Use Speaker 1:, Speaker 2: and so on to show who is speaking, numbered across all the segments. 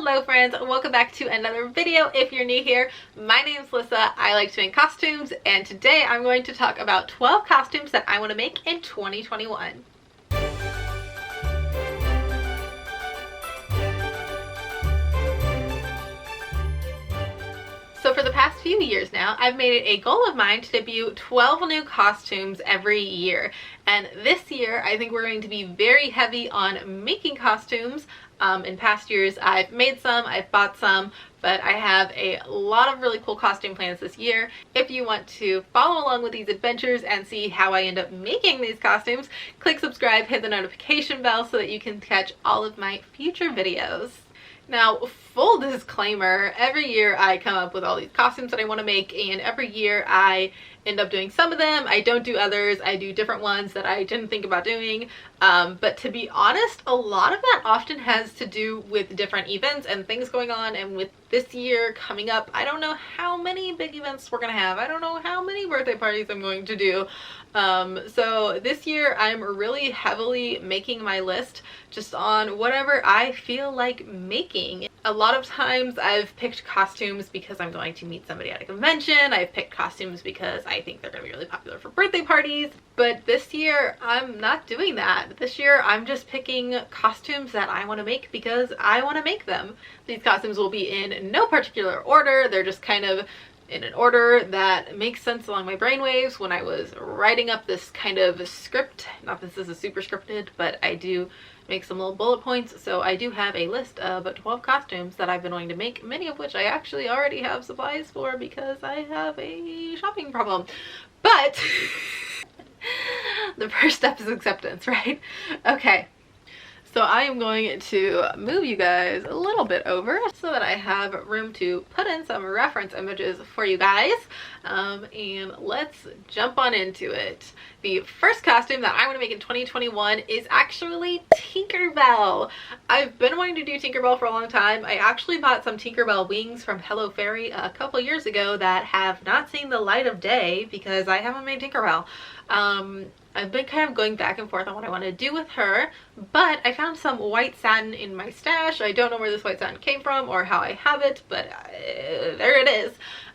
Speaker 1: Hello friends, welcome back to another video. If you're new here, my name is Lissa. I like to make costumes, and today I'm going to talk about 12 costumes that I want to make in 2021. So for the past few years now, I've made it a goal of mine to debut 12 new costumes every year. And this year, I think we're going to be very heavy on making costumes. In past years, I've made some, I've bought some, but I have a lot of really cool costume plans this year. If you want to follow along with these adventures and see how I end up making these costumes, click subscribe, hit the notification bell so that you can catch all of my future videos. Now, full disclaimer, every year I come up with all these costumes that I want to make, and every year I end up doing some of them. I don't do others. I do different ones that I didn't think about doing. But to be honest, a lot of that often has to do with different events and things going on. And with this year coming up, I don't know how many big events we're going to have. I don't know how many birthday parties I'm going to do. So this year I'm really heavily making my list just on whatever I feel like making. A lot of times I've picked costumes because I'm going to meet somebody at a convention. I've picked costumes because I think they're going to be really popular for birthday parties. But this year I'm not doing that. This year I'm just picking costumes that I want to make because I want to make them. These costumes will be in no particular order. They're just kind of in an order that makes sense along my brainwaves when I was writing up this kind of script. Not that this is super scripted, but I do make some little bullet points. So I do have a list of 12 costumes that I've been wanting to make, many of which I actually already have supplies for because I have a shopping problem. But the first step is acceptance, right? Okay. So I am going to move you guys a little bit over so that I have room to put in some reference images for you guys. And let's jump on into it. The first costume that I want to make in 2021 is actually Tinkerbell. I've been wanting to do Tinkerbell for a long time. I actually bought some Tinkerbell wings from Hello Fairy a couple years ago that have not seen the light of day because I haven't made Tinkerbell. I've been kind of going back and forth on what I want to do with her, but I found some white satin in my stash. I don't know where this white satin came from or how I have it, but there it is.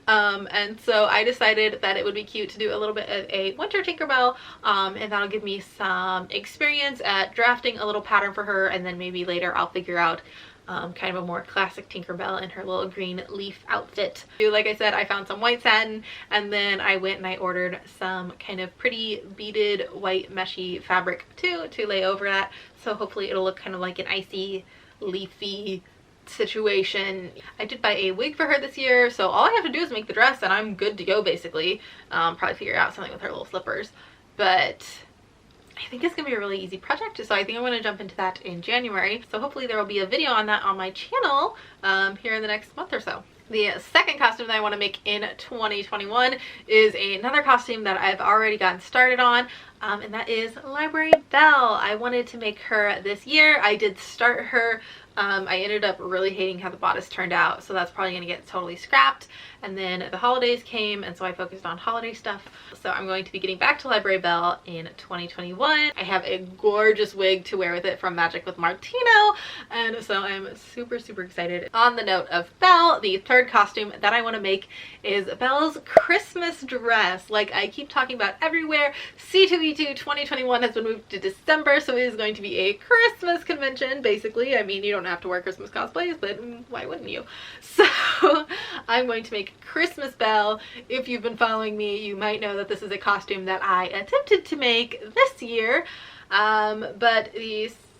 Speaker 1: And so I decided that it would be cute to do a little bit of a winter Tinkerbell, and that'll give me some experience at drafting a little pattern for her, and then maybe later I'll figure out kind of a more classic Tinkerbell in her little green leaf outfit. Like I said, I found some white satin, and then I went and I ordered some kind of pretty beaded white meshy fabric too to lay over that, so hopefully it'll look kind of like an icy, leafy situation. I did buy a wig for her this year, so all I have to do is make the dress and I'm good to go basically. Probably figure out something with her little slippers, but I think it's gonna be a really easy project, so I think I'm gonna jump into that in January. So hopefully there will be a video on that on my channel here in the next month or so. The second costume that I want to make in 2021 is another costume that I've already gotten started on, and that is Library Belle. I wanted to make her this year. I did start her. I ended up really hating how the bodice turned out, so that's probably going to get totally scrapped. And then the holidays came, and so I focused on holiday stuff. So I'm going to be getting back to Library Belle in 2021. I have a gorgeous wig to wear with it from Magic with Martino, and so I'm super excited. On the note of Belle, the third costume that I want to make is Belle's Christmas dress. Like I keep talking about everywhere, C2E2 2021 has been moved to December, so it is going to be a Christmas convention basically. I mean, you don't have to wear Christmas cosplays, but why wouldn't you? So I'm going to make Christmas Belle. If you've been following me, you might know that this is a costume that I attempted to make this year, but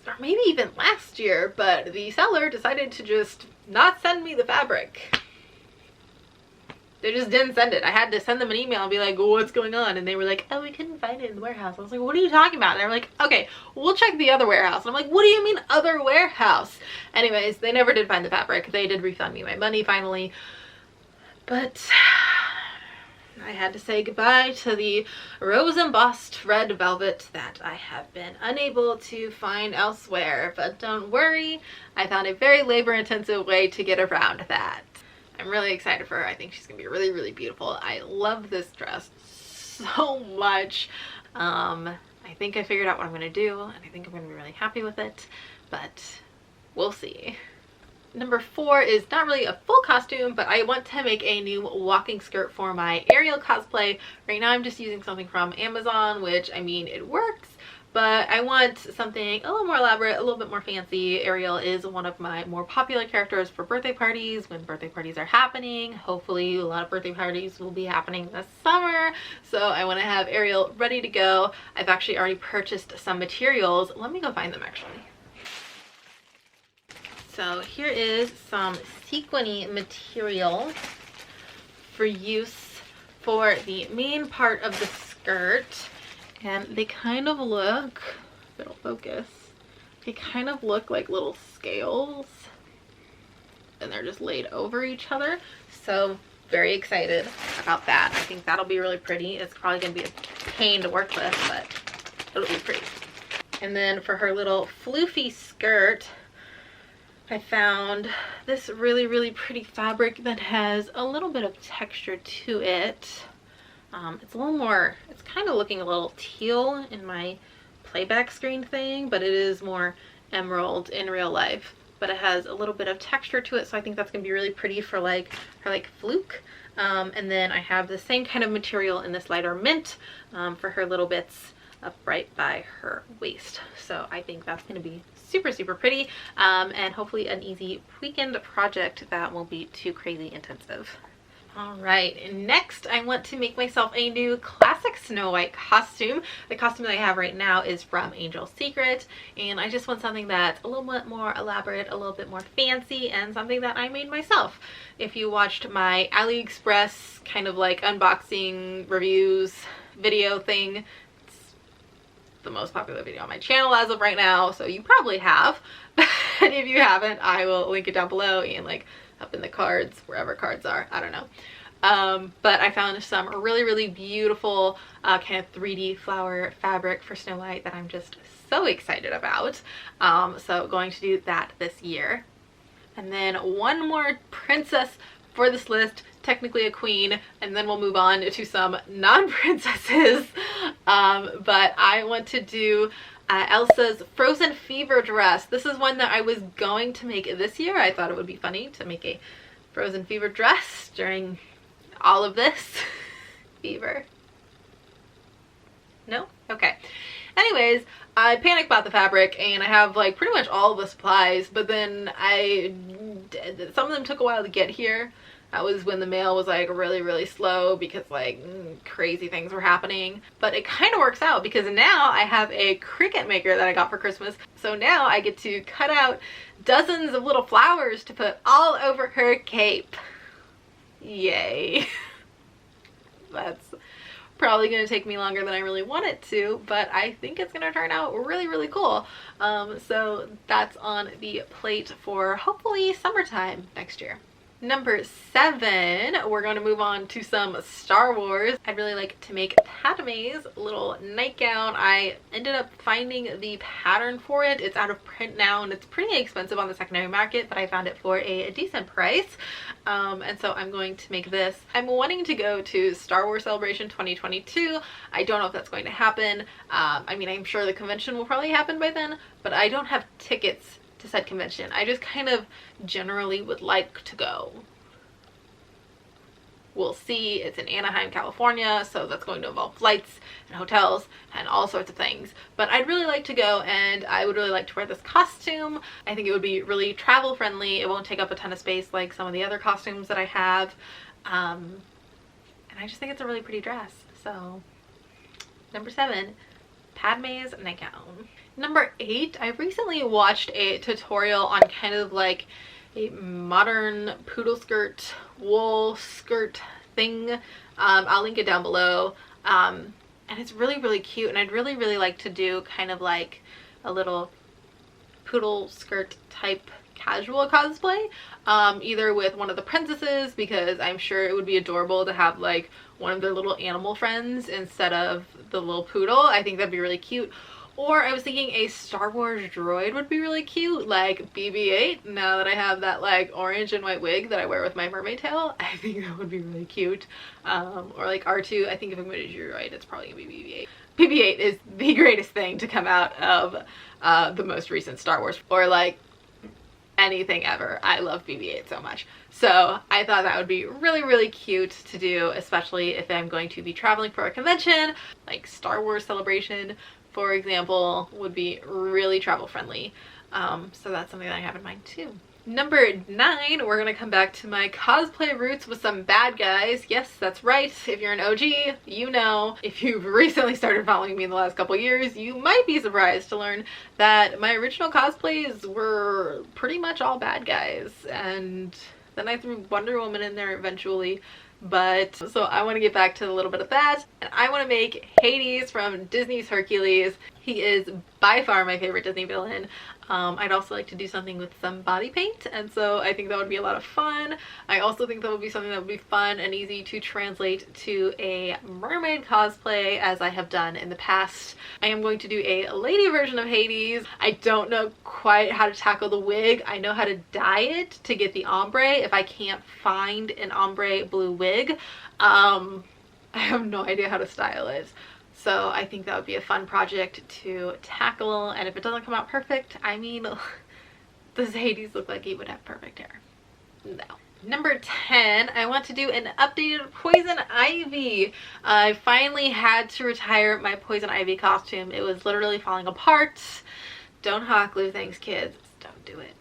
Speaker 1: or maybe even last year, but the seller decided to just not send me the fabric. They just didn't send it. I had to send them an email and be like, what's going on? And they were like, oh, we couldn't find it in the warehouse. I was like, what are you talking about? And they were like, okay, we'll check the other warehouse. And I'm like, what do you mean other warehouse? Anyways, they never did find the fabric. They did refund me my money finally. But I had to say goodbye to the rose embossed red velvet that I have been unable to find elsewhere. But don't worry, I found a very labor intensive way to get around that. I'm really excited for her. I think she's gonna be really beautiful. I love this dress so much. I think I figured out what I'm gonna do, and I think I'm gonna be really happy with it, but we'll see. Number 4 is not really a full costume, but I want to make a new walking skirt for my Ariel cosplay. Right now I'm just using something from Amazon, which, I mean, it works, but I want something a little more elaborate, a little bit more fancy. Ariel is one of my more popular characters for birthday parties, when birthday parties are happening. Hopefully a lot of birthday parties will be happening this summer, so I want to have Ariel ready to go. I've actually already purchased some materials. Let me go find them actually. So here is some sequiny material for use for the main part of the skirt. And they kind of look, if it'll focus, they kind of look like little scales. And they're just laid over each other. So very excited about that. I think that'll be really pretty. It's probably going to be a pain to work with, but it'll be pretty. And then for her little floofy skirt, I found this really, really pretty fabric that has a little bit of texture to it. It's a little more, it's kind of looking a little teal in my playback screen thing, but it is more emerald in real life. But it has a little bit of texture to it, so I think that's going to be really pretty for like her like fluke. And then I have the same kind of material in this lighter mint for her little bits up right by her waist. So I think that's going to be super, super pretty, and hopefully an easy weekend project that won't be too crazy intensive. All right, next I want to make myself a new classic Snow White costume. The costume that I have right now is from Angel's Secret, and I just want something that's a little bit more elaborate, a little bit more fancy, and something that I made myself. If you watched my AliExpress kind of like unboxing reviews video thing, it's the most popular video on my channel as of right now, so you probably have. But if you haven't, I will link it down below and like up in the cards, wherever cards are, I don't know. But I found some really, really beautiful kind of 3D flower fabric for Snow White that I'm just so excited about. So going to do that this year. And then one more princess for this list, technically a queen, and then we'll move on to some non-princesses. But I want to do Elsa's Frozen Fever dress. This is one that I was going to make this year. I thought it would be funny to make a Frozen Fever dress during all of this fever. No? Okay. Anyways, I panic bought the fabric and I have like pretty much all of the supplies, but then some of them took a while to get here. That was when the mail was like really, really slow because like crazy things were happening. But it kind of works out because now I have a Cricut maker that I got for Christmas. So now I get to cut out dozens of little flowers to put all over her cape. Yay. That's probably going to take me longer than I really want it to, but I think it's going to turn out really, really cool. So that's on the plate for hopefully summertime next year. Number 7, we're going to move on to some Star Wars. I'd really like to make Padme's little nightgown. I ended up finding the pattern for it. It's out of print now and it's pretty expensive on the secondary market, but I found it for a decent price. And so I'm going to make this. I'm wanting to go to Star Wars Celebration 2022. I don't know if that's going to happen. I mean, I'm sure the convention will probably happen by then, but I don't have tickets to said convention. I just kind of generally would like to go. We'll see. It's in Anaheim, California, so that's going to involve flights and hotels and all sorts of things. But I'd really like to go, and I would really like to wear this costume. I think it would be really travel friendly. It won't take up a ton of space like some of the other costumes that I have. And I just think it's a really pretty dress. So number 7, Padme's nightgown. Number 8, I recently watched a tutorial on kind of like a modern poodle skirt, wool skirt thing. I'll link it down below. And it's really, really cute, and I'd really, really like to do kind of like a little poodle skirt type casual cosplay, either with one of the princesses, because I'm sure it would be adorable to have like one of their little animal friends instead of the little poodle. I think that'd be really cute. Or I was thinking a Star Wars droid would be really cute, like BB-8. Now that I have that like orange and white wig that I wear with my mermaid tail, I think that would be really cute. Or like R2. I think if I'm going to do droid, it's probably going to be BB-8. BB-8 is the greatest thing to come out of the most recent Star Wars. Or like anything ever. I love BB-8 so much. So I thought that would be really, really cute to do, especially if I'm going to be traveling for a convention, like Star Wars Celebration, for example, would be really travel friendly. So that's something that I have in mind too. Number 9, we're gonna come back to my cosplay roots with some bad guys. Yes, that's right. If you're an OG, you know. If you've recently started following me in the last couple years, you might be surprised to learn that my original cosplays were pretty much all bad guys. And then I threw Wonder Woman in there eventually. But so I want to get back to a little bit of that, and I want to make Hades from Disney's Hercules. He is by far my favorite Disney villain. I'd also like to do something with some body paint, and so I think that would be a lot of fun. I also think that would be something that would be fun and easy to translate to a mermaid cosplay, as I have done in the past. I am going to do a lady version of Hades. I don't know quite how to tackle the wig. I know how to dye it to get the ombre if I can't find an ombre blue wig. I have no idea how to style it. So I think that would be a fun project to tackle, and if it doesn't come out perfect, I mean, does Hades look like he would have perfect hair? No. Number 10, I want to do an updated Poison Ivy. I finally had to retire my Poison Ivy costume. It was literally falling apart. Don't hot glue things, kids. Don't do it.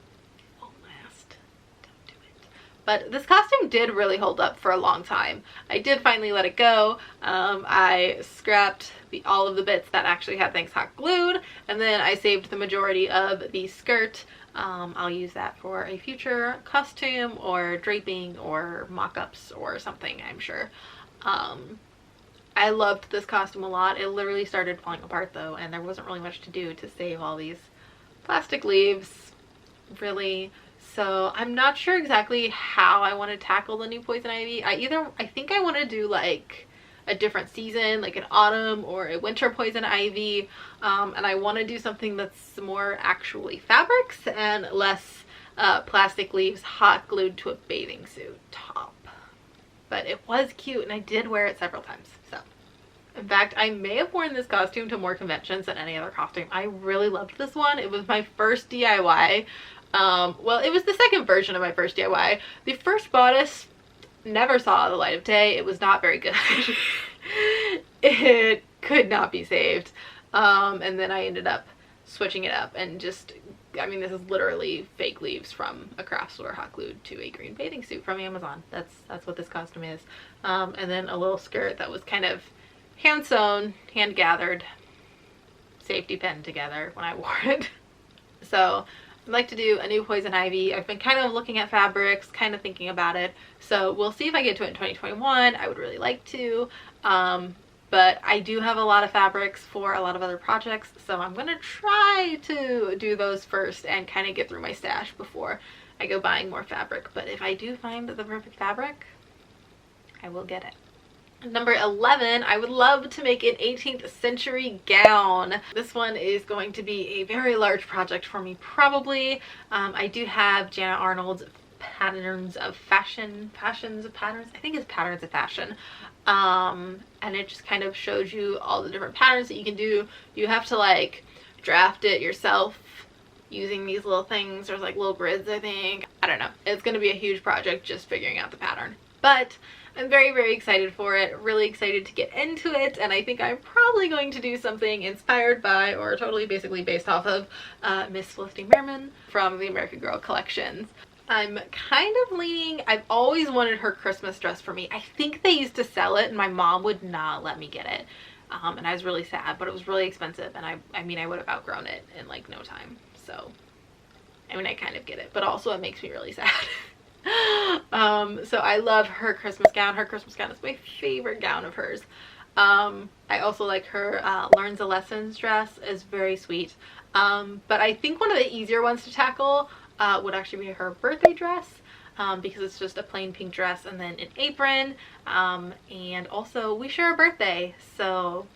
Speaker 1: But this costume did really hold up for a long time. I did finally let it go. I scrapped all of the bits that actually had things hot glued, and then I saved the majority of the skirt. I'll use that for a future costume or draping or mock-ups or something, I'm sure. I loved this costume a lot. It literally started falling apart though, and there wasn't really much to do to save all these plastic leaves, really. So I'm not sure exactly how I want to tackle the new Poison Ivy. I think I want to do like a different season, like an autumn or a winter Poison Ivy. And I want to do something that's more actually fabrics and less plastic leaves hot glued to a bathing suit top. But it was cute, and I did wear it several times. So in fact, I may have worn this costume to more conventions than any other costume. I really loved this one. It was my first DIY. Well, it was the second version of my first DIY. The first bodice never saw the light of day. It was not very good. It could not be saved. And then I ended up switching it up and just, I mean, this is literally fake leaves from a craft store hot glued to a green bathing suit from Amazon. That's what this costume is. And then a little skirt that was kind of hand sewn, hand gathered, safety pinned together when I wore it. So I'd like to do a new Poison Ivy. I've been kind of looking at fabrics, kind of thinking about it. So we'll see if I get to it in 2021. I would really like to. But I do have a lot of fabrics for a lot of other projects. So I'm going to try to do those first and kind of get through my stash before I go buying more fabric. But if I do find the perfect fabric, I will get it. Number 11, I would love to make an 18th century gown. This one is going to be a very large project for me, probably. I do have Jana Arnold's Patterns of Fashion, Passions of Patterns, I think it's Patterns of Fashion. And it just kind of shows you all the different patterns that you can do. You have to like draft it yourself using these little things. There's like little grids, I think. I don't know. It's going to be a huge project just figuring out the pattern. But I'm very, very excited for it, really excited to get into it, and I think I'm probably going to do something inspired by or totally basically based off of Miss Felicity Merriman from the American Girl collections. I'm kind of leaning, I've always wanted her Christmas dress for me. I think they used to sell it and my mom would not let me get it. And I was really sad, but it was really expensive, and I mean I would have outgrown it in like no time. So I mean I kind of get it, but also it makes me really sad. So I love her Christmas gown. Her Christmas gown is my favorite gown of hers. I also like her Learns the Lessons dress, is very sweet. But I think one of the easier ones to tackle would actually be her birthday dress, because it's just a plain pink dress and then an apron, and also we share a birthday. So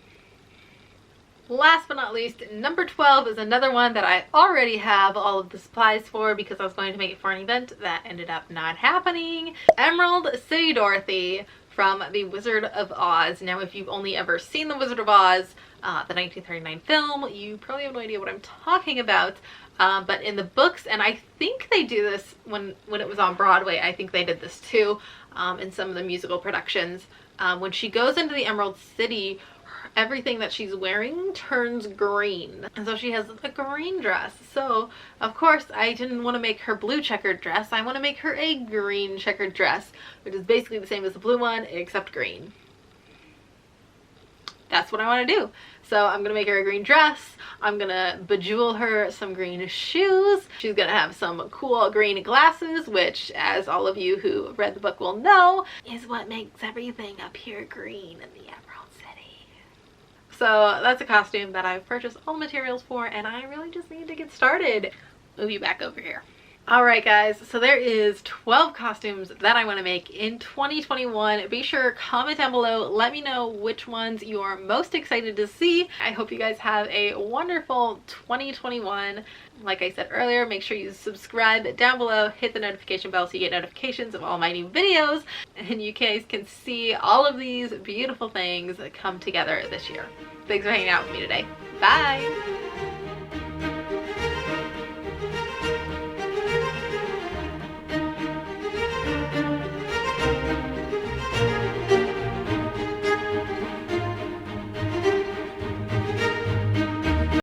Speaker 1: last but not least, number 12 is another one that I already have all of the supplies for because I was going to make it for an event that ended up not happening. Emerald City Dorothy from The Wizard of Oz. Now, if you've only ever seen The Wizard of Oz, the 1939 film, you probably have no idea what I'm talking about, But in the books, and I think they do this when it was on Broadway, I think they did this too, in some of the musical productions. When she goes into the Emerald City, everything that she's wearing turns green, and so she has a green dress. So of course I didn't want to make her blue checkered dress, I want to make her a green checkered dress, which is basically the same as the blue one except green. That's what I want to do. So I'm gonna make her a green dress, I'm gonna bejewel her some green shoes, she's gonna have some cool green glasses, which, as all of you who read the book will know, is what makes everything up here green in the Emerald City. So that's a costume that I've purchased all the materials for, and I really just need to get started. Move you back over here. Alright guys, so there is 12 costumes that I want to make in 2021. Be sure to comment down below, let me know which ones you are most excited to see. I hope you guys have a wonderful 2021. Like I said earlier, make sure you subscribe down below, hit the notification bell so you get notifications of all my new videos, and you guys can see all of these beautiful things come together this year. Thanks for hanging out with me today. Bye!